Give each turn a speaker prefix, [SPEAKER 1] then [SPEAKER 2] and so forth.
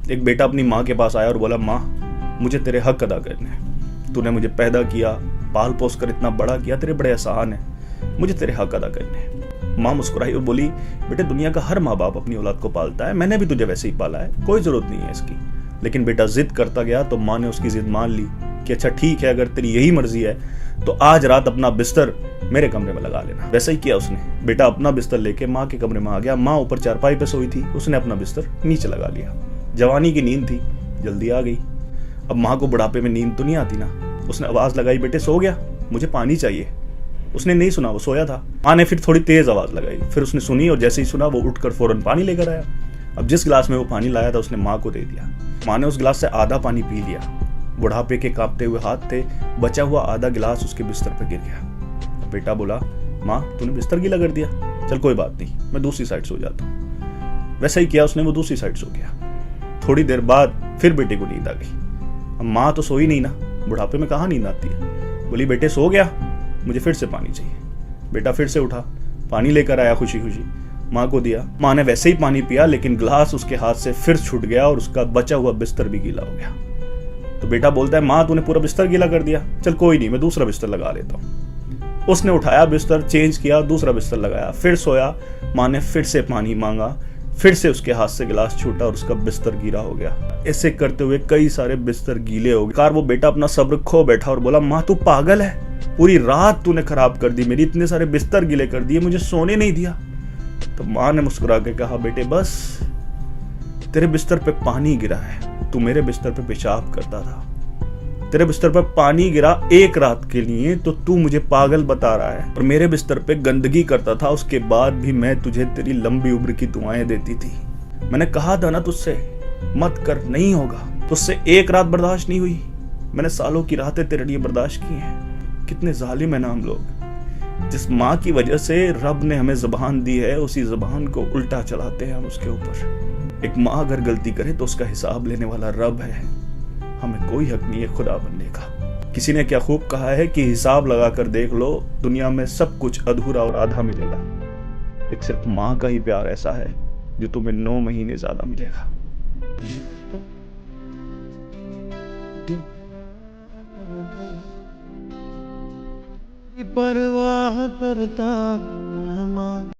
[SPEAKER 1] एक बेटा अपनी माँ के पास आया और बोला, माँ मुझे तेरे हक अदा करने हैं, तूने मुझे पैदा किया, पाल पोस कर इतना बड़ा किया, तेरे बड़े एहसान है, मुझे तेरे हक अदा करने हैं। माँ मुस्कुराई और बोली, बेटे दुनिया का हर माँ बाप अपनी औलाद को पालता है, मैंने भी तुझे वैसे ही पाला है, कोई जरूरत नहीं है इसकी। लेकिन बेटा जिद करता गया तो माँ ने उसकी जिद मान ली कि अच्छा ठीक है, अगर तेरी यही मर्जी है तो आज रात अपना बिस्तर मेरे कमरे में लगा लेना। वैसा ही किया उसने। बेटा अपना बिस्तर लेके माँ के कमरे में आ गया। माँ ऊपर चारपाई पे सोई थी, उसने अपना बिस्तर नीचे लगा लिया। जवानी की नींद थी, जल्दी आ गई। अब माँ को बुढ़ापे में नींद तो नहीं आती ना। उसने आवाज लगाई, बेटे सो गया, मुझे पानी चाहिए। उसने नहीं सुना, वो सोया था। माँ ने फिर थोड़ी तेज आवाज लगाई, फिर उसने सुनी और जैसे ही सुना वो उठकर फौरन पानी लेकर आया। अब जिस गिलास में वो पानी लाया था उसने माँ को दे दिया। माँ ने उस गिलास से आधा पानी पी लिया। बुढ़ापे के कांपते हुए हाथ थे, बचा हुआ आधा गिलास उसके बिस्तर पर गिर गया। बेटा बोला, माँ तूने बिस्तर गीला कर दिया, चल कोई बात नहीं, मैं दूसरी साइड सो जाता हूँ। वैसा ही किया उसने, वो दूसरी साइड सो गया। थोड़ी देर बाद फिर बेटे को नींद आ गई। अब माँ तो सोई नहीं ना, बुढ़ापे में कहाँ नींद आती है। बोली, बेटे सो गया, मुझे फिर से पानी चाहिए। बेटा फिर से उठा, पानी लेकर आया, खुशी खुशी माँ को दिया। माँ ने वैसे ही पानी पिया, लेकिन गिलास उसके हाथ से फिर छूट गया और उसका बचा हुआ बिस्तर भी गीला हो गया। तो बेटा बोलता है, माँ तूने पूरा बिस्तर गीला कर दिया, चल कोई नहीं, मैं दूसरा बिस्तर लगा लेता हूँ। उसने उठाया बिस्तर, चेंज किया, दूसरा बिस्तर लगाया, फिर सोया। माँ ने फिर से पानी मांगा, फिर से उसके हाथ से गिलास छूटा और उसका बिस्तर गीला हो गया। ऐसे करते हुए कई सारे बिस्तर गीले हो गए। वो बेटा अपना सब्र खो बैठा और बोला, माँ तू पागल है, पूरी रात तूने खराब कर दी मेरी, इतने सारे बिस्तर गीले कर दिए, मुझे सोने नहीं दिया। तो माँ ने मुस्कुरा के कहा, बेटे बस तेरे बिस्तर पे पानी गिरा है, तू मेरे बिस्तर पे पेशाब करता था। तेरे बिस्तर पर पानी गिरा एक रात के लिए तो तू मुझे पागल बता रहा है, और मेरे बिस्तर पे गंदगी करता था, उसके बाद भी मैं तुझे तेरी लंबी उम्र की दुआएं देती थी। मैंने कहा था ना तुझसे मत कर, नहीं होगा। तुझसे एक रात बर्दाश्त नहीं हुई, मैंने सालों की रातें तेरे लिए बर्दाश्त की हैं। कितने जालिम है ना हम लोग। जिस माँ की वजह से रब ने हमें जुबान दी है, उसी जुबान को उल्टा चलाते हैं हम उसके ऊपर। एक माँ अगर गलती करे तो उसका हिसाब लेने वाला रब है, हमें कोई हक नहीं है खुदा बनने का। किसी ने क्या खूब कहा है कि हिसाब लगाकर देख लो, दुनिया में सब कुछ अधूरा और आधा मिलेगा, एक सिर्फ माँ का ही प्यार ऐसा है जो तुम्हें 9 महीने ज्यादा मिलेगा।
[SPEAKER 2] परवाह करता